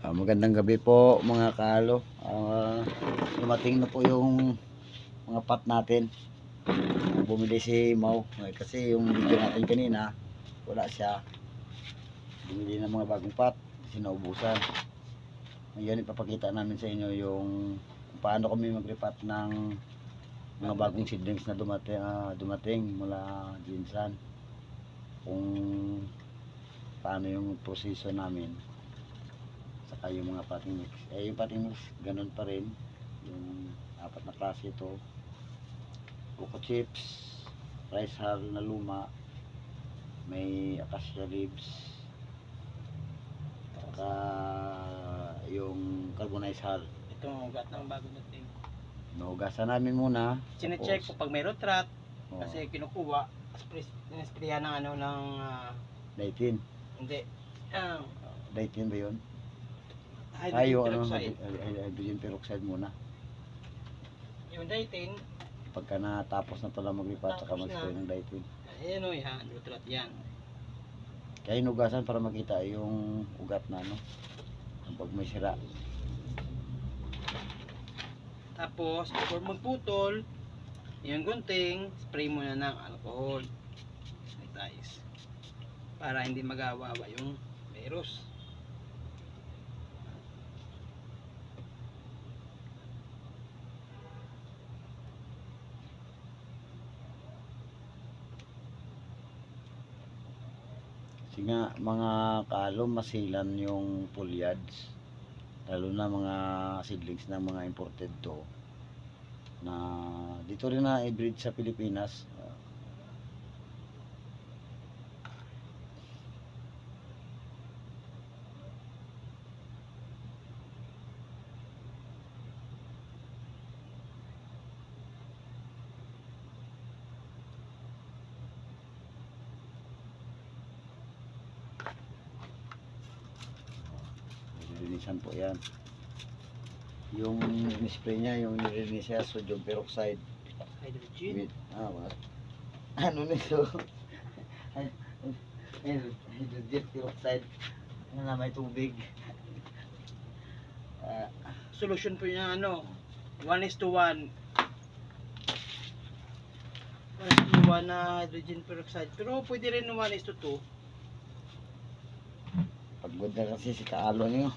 Magandang gabi po mga kaalo. Dumating na po yung mga pot natin. Bumili si Mau kasi yung video natin kanina wala siya. Bumili ng mga bagong pot, sinaubusan. Ngayon ipapakita namin sa inyo yung kung paano kami mag-repot ng mga bagong seedlings na dumating mula Jinsan. Kung paano yung proseso namin. Saka yung mga potting mix. Yung potting mix, ganun pa rin. Yung apat na klase ito. Coco chips, rice hull na luma, may acacia leaves, saka yung carbonized hull. Ito ang ugat ng bago natin. Nahugasan namin muna. Sine-check ko pag may rotrat. Kasi kinukuha. Sinesprayan ng ano ng... Daitin. Hindi. Daitin ba yun? Hydrogen peroxide. Hydrogen peroxide muna. Yung Daitin. Pagka natapos na pala mag-repot, saka mag-spray ng Daitin. Ayan o yan, rotrat yan. Kaya inugasan para makita yung ugat na ano. Pag may sira. Tapos, before magputol, yung gunting, spray mo na ng alcohol. Sanitize. Para hindi magawawa yung virus. Kasi nga mga kaalo masilan yung foliage, lalo na mga seedlings ng mga imported to na dito rin na i-breed sa Pilipinas. Nilinisan po yan. Yung spray niya, yung nilinis niya, sodium peroxide Hydrogen. with, ano nito? Hydrogen peroxide na may tubig. Solution po niya ano, 1:1. 1:1 na hydrogen peroxide. Pero pwede rin 1:2. Pagod na kasi si kaalo niyo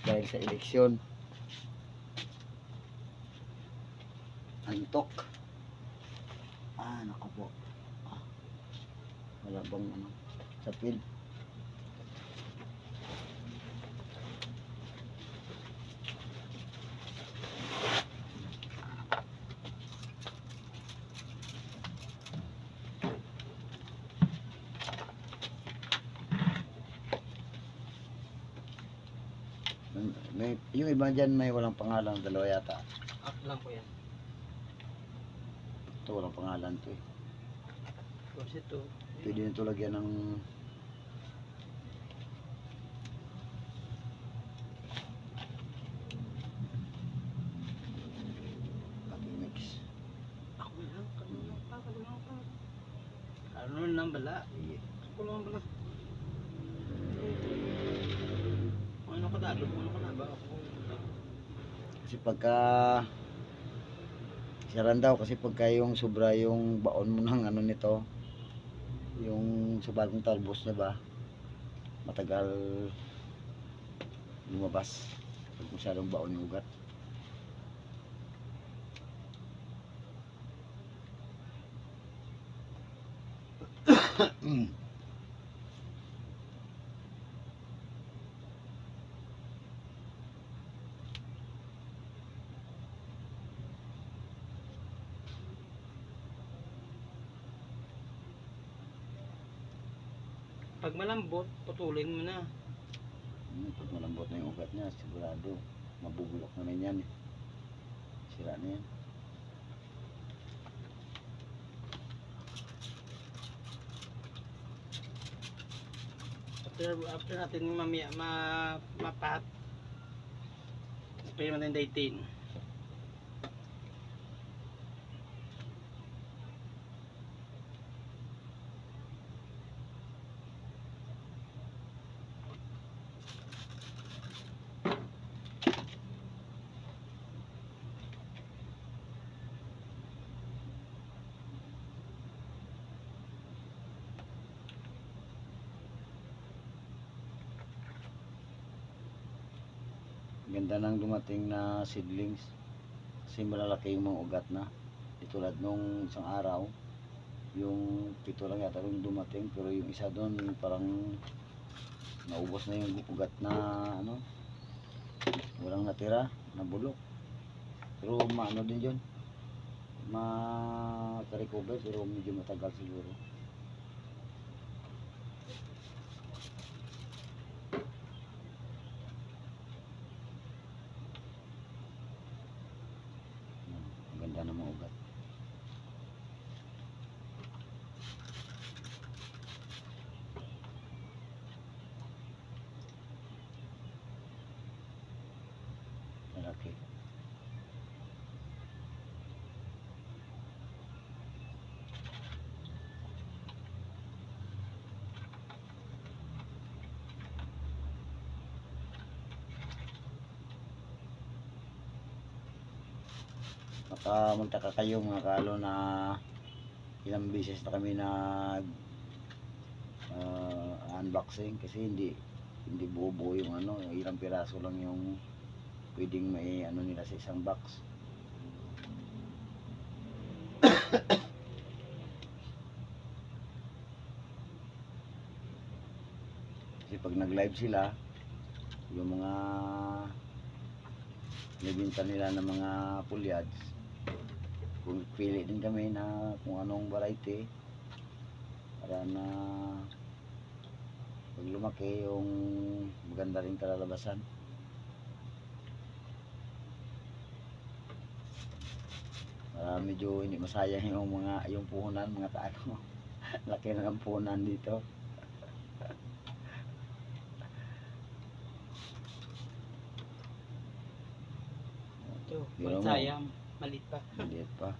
dahil sa eleksyon. Antok. Naku po. Wala bang ano sa pil. Yung iba dyan may walang pangalan, dalawa yata. Lang po yan. Ito walang pangalan to eh. Tapos ito. Pwede nito lagyan ng potting mix. Ako lang, kanina pa. Ano lang bala? Ako lang bala. Ano ka dalo? Ano ka na ba? Kasi pagka siyaran daw, kasi pagka yung sobra yung baon mo ng ano nito, yung sa bagong talbos niya ba, matagal lumabas pag masyadong baon yung ugat. Pag malambot, putulin mo na. Pag malambot na yung ugat niya, sigurado mabubulok naman yan eh. Sira na yan. After natin mamaya mapat, spray natin Daitin. Ganda ng dumating na seedlings. Kasi malalaki yung mga ugat na. Tulad nung isang araw, yung 7 lang yata yung dumating, pero yung isa doon parang naubos na yung ugat na ano, walang natira, nabulok. Pero maano din yun, makarecover, pero medyo matagal siguro. Ang ganda ng mga ugat. Malaki. Baka magtaka kayo mga kalo na ilang beses na kami nag unboxing kasi hindi buo-buo yung ano, ilang piraso lang yung pwedeng may ano nila sa isang box. Kasi pag nag-live sila, yung mga nibinta nila ng mga foliage, kung pili din kami na kung anong variety para na pag lumaki yung maganda rin kalalabasan. Para medyo hindi masayang yung puhunan, mga taano. Laki na ng puhunan dito. Ito, Pero mo, sayang, malit pa. maliit pa.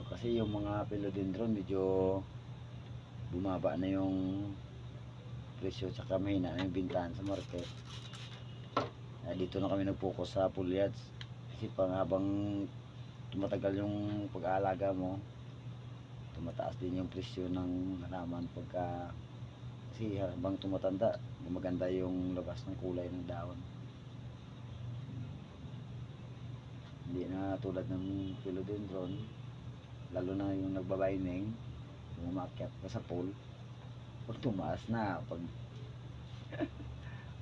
Kasi yung mga philodendron medyo bumaba na yung presyo, tsaka mahina na yung bintahan sa market. Dito na kami nag-focus sa foliage kasi pang habang tumatagal yung pag-aalaga mo, tumataas din yung presyo ng halaman pagka, kasi habang tumatanda gumaganda yung labas ng kulay ng dahon. Hindi na tulad ng philodendron, lalo na yung nagbabining, yung umakyat ka sa pole, pag tumaas na, pag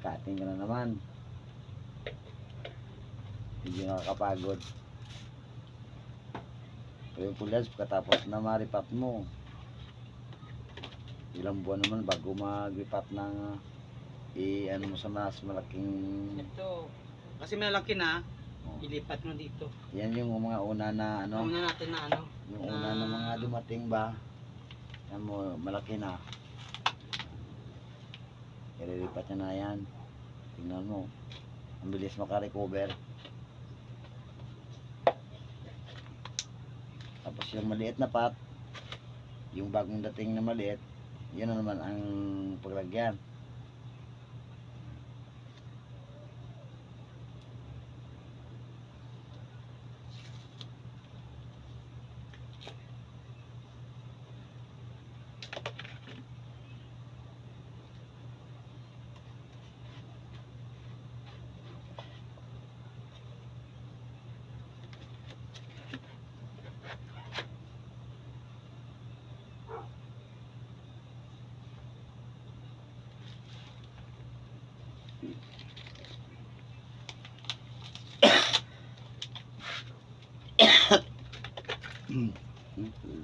cutting ka na naman, hindi nakakapagod. Pero yung foliage pagkatapos na maripat mo, ilang buwan naman bago mag-ripat ng ano mo sa mas malaking Ito, kasi malaki na, ilipat mo dito. yan yung mga una na ano, Una natin na ano, yung una na mga dumating ba, yan mo, malaki na, ililipat niya na yan. Tingnan mo, ang bilis makarecover. Tapos yung maliit na pot, yung bagong dating na maliit, yun na naman ang paglagyan.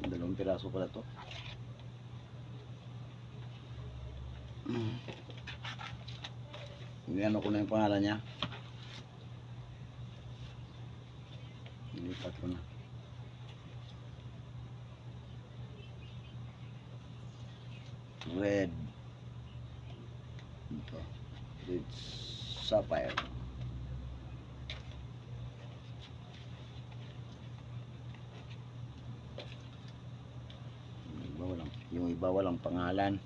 Dalawang piraso pala to. Ano ko na yung pangalan niya. Ilipat ko na. Red. Ito. Red sapphire. iba walang pangalan.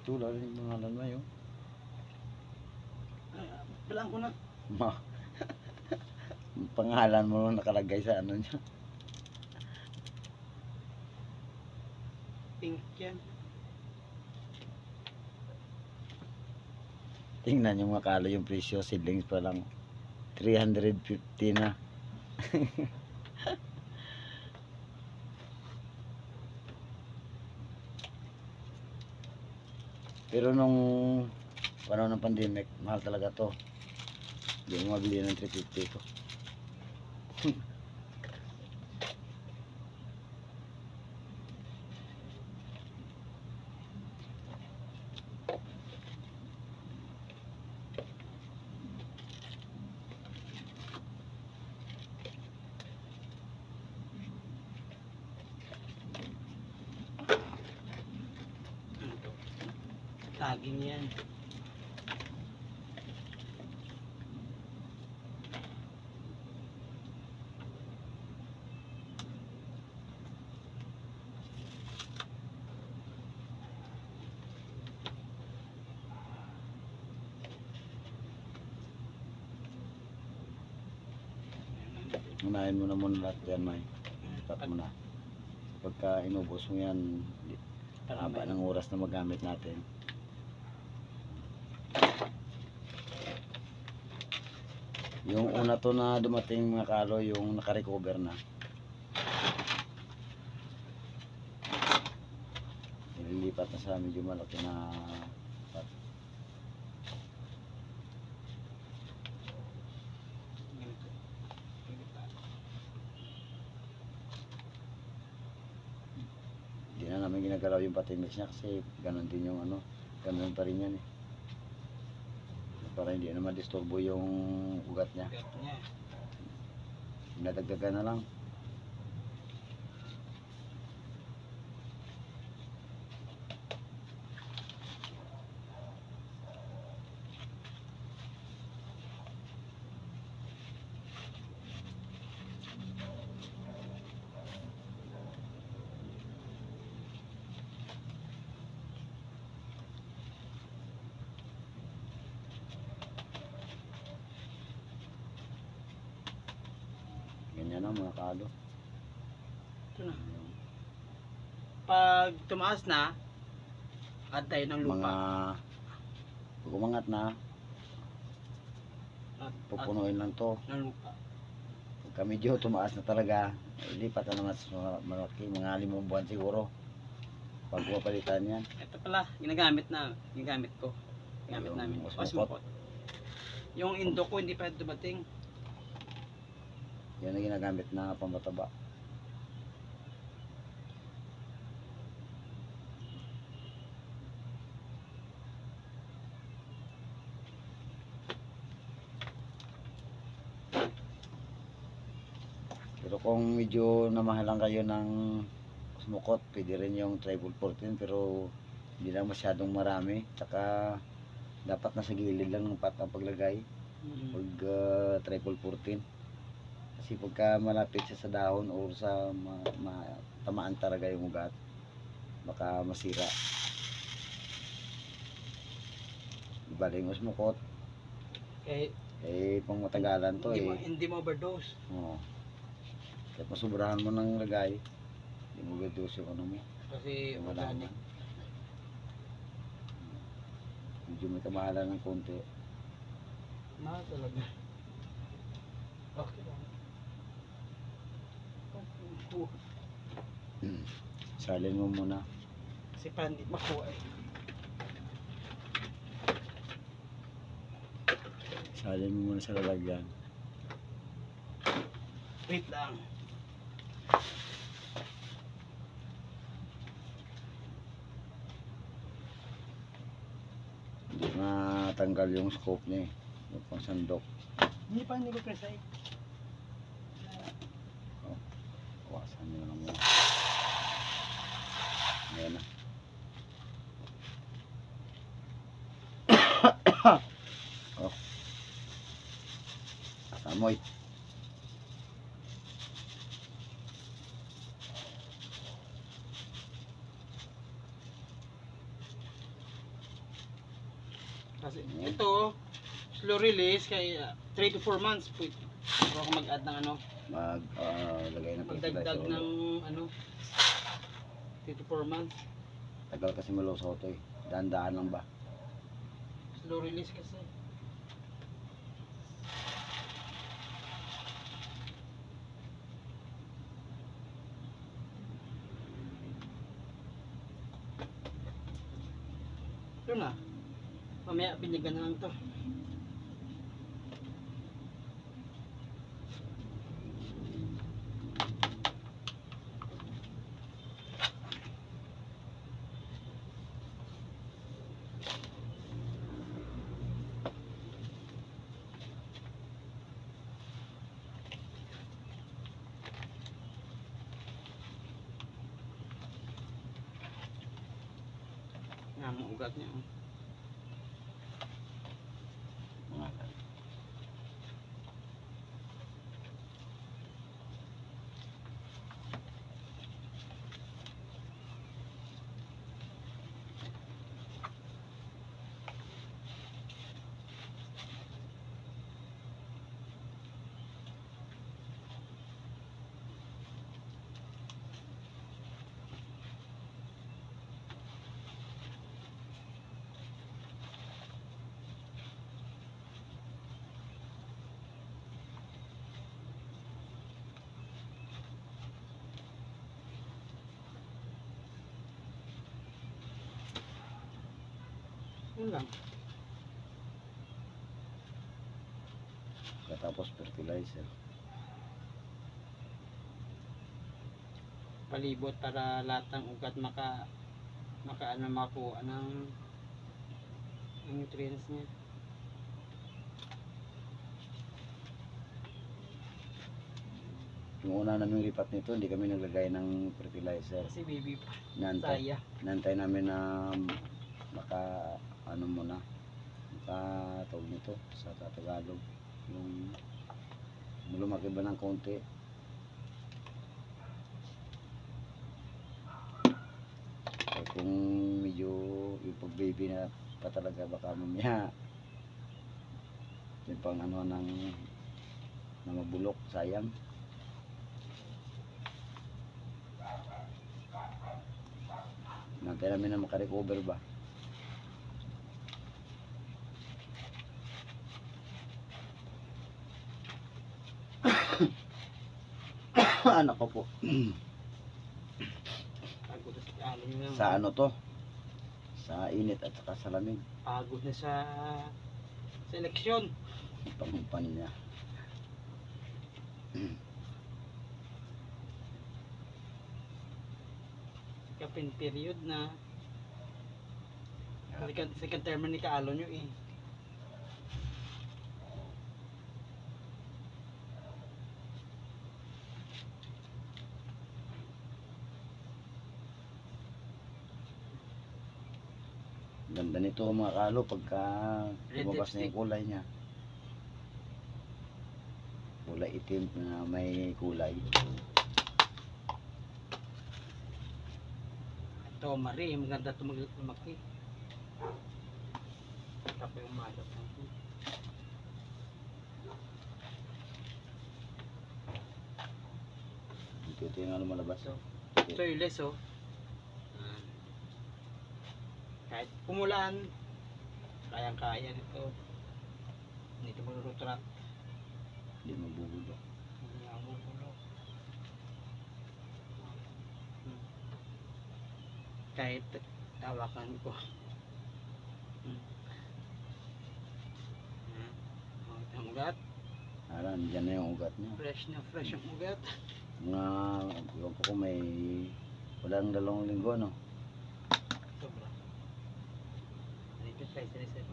Ito wala rin yung pangalan mo yun. Bilang ko na. Ma. Yung pangalan mo nakalagay sa ano niya. Pink yan. Tingnan yung mga kalo yung presyo, seedlings pa lang 350 na. Pero nung panahon ng pandemic, mahal talaga to. Hindi mo mabili ng 350 to. Taging yan. Unahin mo na muna lahat yan, May. Start mo na. Pagka inubos mo yan, haba ng oras na magamit natin. Yung una to na dumating mga kalo, yung naka-recover na. Nililipat na sa medyo malaki na pot. Hindi na namin ginagalaw yung patimix niya kasi ganun din yung ano, ganun pa rin yan eh. Para hindi na ma-disturbo yung ugat niya. Nadagdagan na lang. Ganyan na mga kalo. Ito na. Pag tumaas na, add tayo ng lupa. Pag umangat na, pupunuin lang to. Ng lupa. Pagka medyo tumaas na talaga, ilipat na naman sa malaki, mga 5 buwan siguro. Pag mapalitan yan. Ito pala, ginagamit ko. Ginagamit Yung namin. osmopot. Osmopot. Yung indo ko hindi pa dumating. Yan ang ginagamit na pambataba. Pero kung medyo namahalan kayo ng smokot, pwede rin yung triple 14 pero hindi lang masyadong marami. Tsaka dapat nasa gilid lang ng pat ang paglagay pag triple 14. Kasi pagka malapit siya sa dahon o sa tamaan talaga yung ugat, baka masira. Ibaling smokot. Okay. Pang matagalan to Hindi mo overdose. Oo. Kahit masubrahan mo ng lagay, hindi mo overdose yung ano mo. Kasi organic. Medyo may kamahalan ng konti. Mahal talaga. Okay lang. Salin mo muna. Kasi parang hindi makuha eh. Salin mo muna sa lalagyan. Wait lang. Hindi matanggal yung scope niya eh. Yung pang sandok. Hindi ko precise. Kawasan nyo lang mo. Ayan na. Oh. Amoy. Kasi ito, slow release, kaya 3 to 4 months pwede. Pero ako mag-add ng ano, Lagay ng magdagdag fertilizer ng ulit. ano, 3 to 4 months. Tagal kasi malusaw to eh. Dahan-dahan lang ba? Slow release kasi. Ito na. Mamaya binyagan na lang to. Nga, mga ugat niya. Oh. Mga Yun lang. Katapos fertilizer. Palibot para lahat ng ugat ano makuha ng nutrients niya. Yung una namin lipat nito, hindi kami naglagay ng fertilizer. Kasi baby pa. Nantay, Saya. nantay namin na maka ano muna, maka tawag nito sa Tagalog, yung lumaki ba ng konti. So, kung medyo yung pag baby na pa talaga, baka mamaya yung pang ano ng na mabulok, sayang. Nantay namin na makarecover ba. Anak ko po. Pagod na sa alon niya. Sa ano to? Sa init at saka sa lamig. Pagod na sa eleksyon. Pangumpan niya. Kapin period na. Second term ni Kaalo nyo eh. Ganda nito mga kalo pagka Red lumabas na yung lipstick. kulay niya. Kulay itim na may kulay. Ito Marie, maganda ito lumaki. Tapos yung malap natin. Ito yung ano malabas. So, soilless oh. Kahit pumulan, kayang-kaya nito. Hindi ito malulutrat. Hindi mabubulok. Hindi nga bubulok. Kahit tawakan ko. Ang ugat. Diyan na yung ugat niya. Fresh ang ugat. Mga, iwan ko kung may walang 2 linggo, no? Sobra. Dito siya, isa-isa.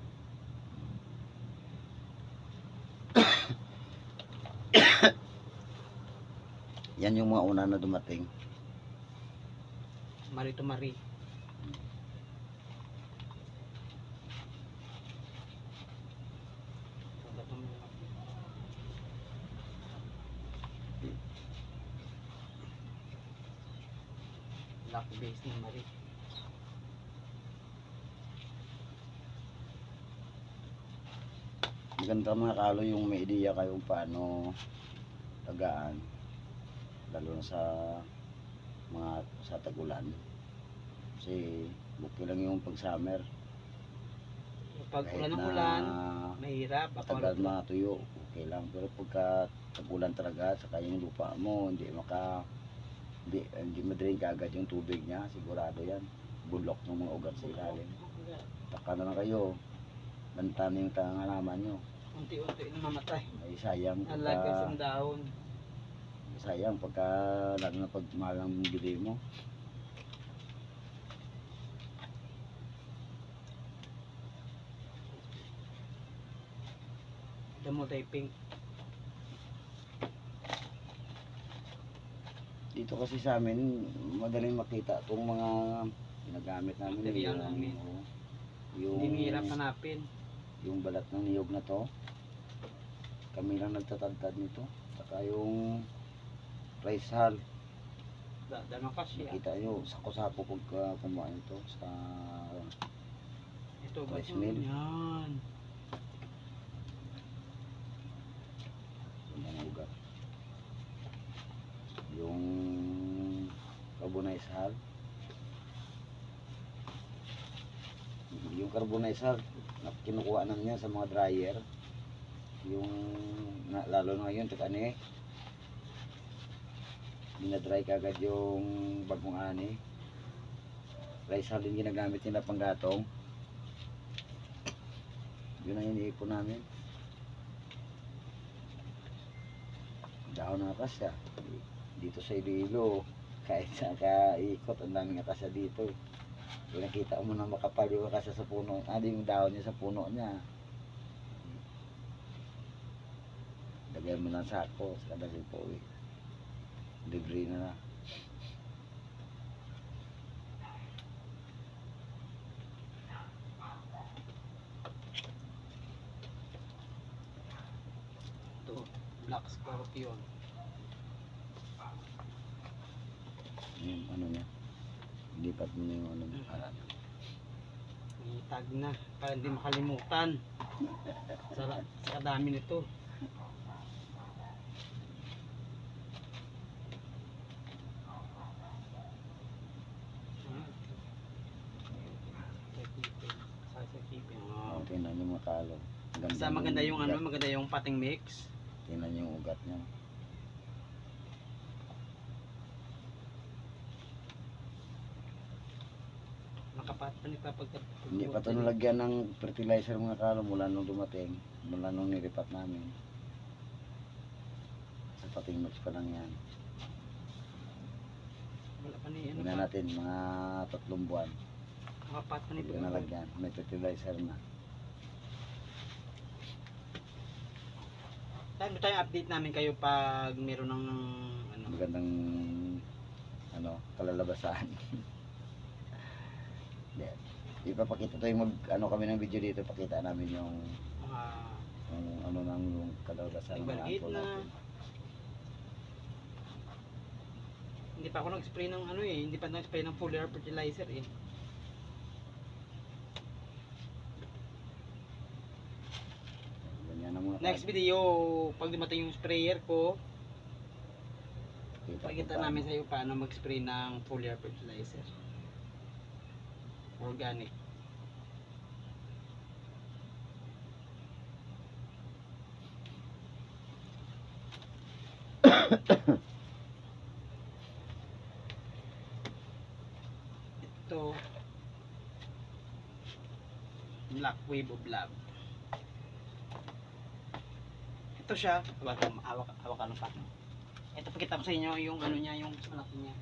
Yan yung mga una na dumating. Marie to Marie. copy paste ni Marie. Maganda mga kalo yung may ideya kayong paano tagaan, lalo na sa mga sa tagulan. Kasi okay lang yung pag summer. Pag Kahit ulan ng na ulan, mahirap. matagal matuyo, okay lang. Pero pagka tag-ulan talaga, saka yung lupa mo, hindi madrain kagad yung tubig niya, sigurado yan. Bulok ng mga ugat sa ilalim. Taka na lang kayo, banta na yung halaman nyo. Unti-unti na mamatay. Ay sayang Alagas ang dahon. pagka lalo na pag mahal ang bili mo. Damo tayo pink. Dito kasi sa amin, madaling makita itong mga ginagamit namin. Material namin. Yung, Hindi mahirap hanapin. yung balat ng niyog na to, kami lang nagtatagtad nito. Saka yung rice hull, Dalawang kasya. nakita nyo, sako-sako pagka kumain ito sa Ito ba rice mill. yan? Yung mga ugat. Yung carbonized hull. Yung carbonized hull, kinukuha na niya sa mga dryer. Yung lalo na ngayon, ani, dinadry kagad yung bagong ani. Rice hull din ginagamit nila pang gatong. Yun ang iniipon namin. Dahon ng akasya dito sa Iloilo, kahit sa kaikot ang daming akasya dito. Kung nakita mo na makapal yung akasya sa puno, yung dahon niya sa puno niya, lagay mo ng sako sa kadalhin po libre na. Ito, Black Scorpion. Yung ano niya, lipat mo na yung ano niya. May tag na, para hindi makalimutan. Sa kadami nito. Oh, tingnan niyo mga kalo. Basta maganda yung ano, maganda yung pating mix. Tingnan niyo yung ugat niya. Makapat pa ni Papa. Hindi pa ito nalagyan ng fertilizer mga kalo mula nung dumating, mula nung nilipat namin. Sa pating mix pa lang yan. Wala pa ni ano Tingnan pa. natin mga 3 buwan. Makapat pa ni Hindi na nalagyan, may fertilizer na. Tayo update namin kayo pag meron ng ano. Magandang kalalabasan. Ipapakita tayo kami ng video dito, pakita namin yung Mga ano nang yung kalalabasan ng mga nagbalgit apple na. natin. Hindi pa ako nag-spray ng ano eh, hindi pa nag-spray ng foliar fertilizer eh. Ganyan ang mga Next video, pag dumating yung sprayer ko, pakita namin sa iyo paano mag-spray ng foliar fertilizer. Organic. Ito, Black Wave of Love. Ito siya, hawak ka pa. Ito pakita ko sa inyo yung ano niya, yung malaki niya.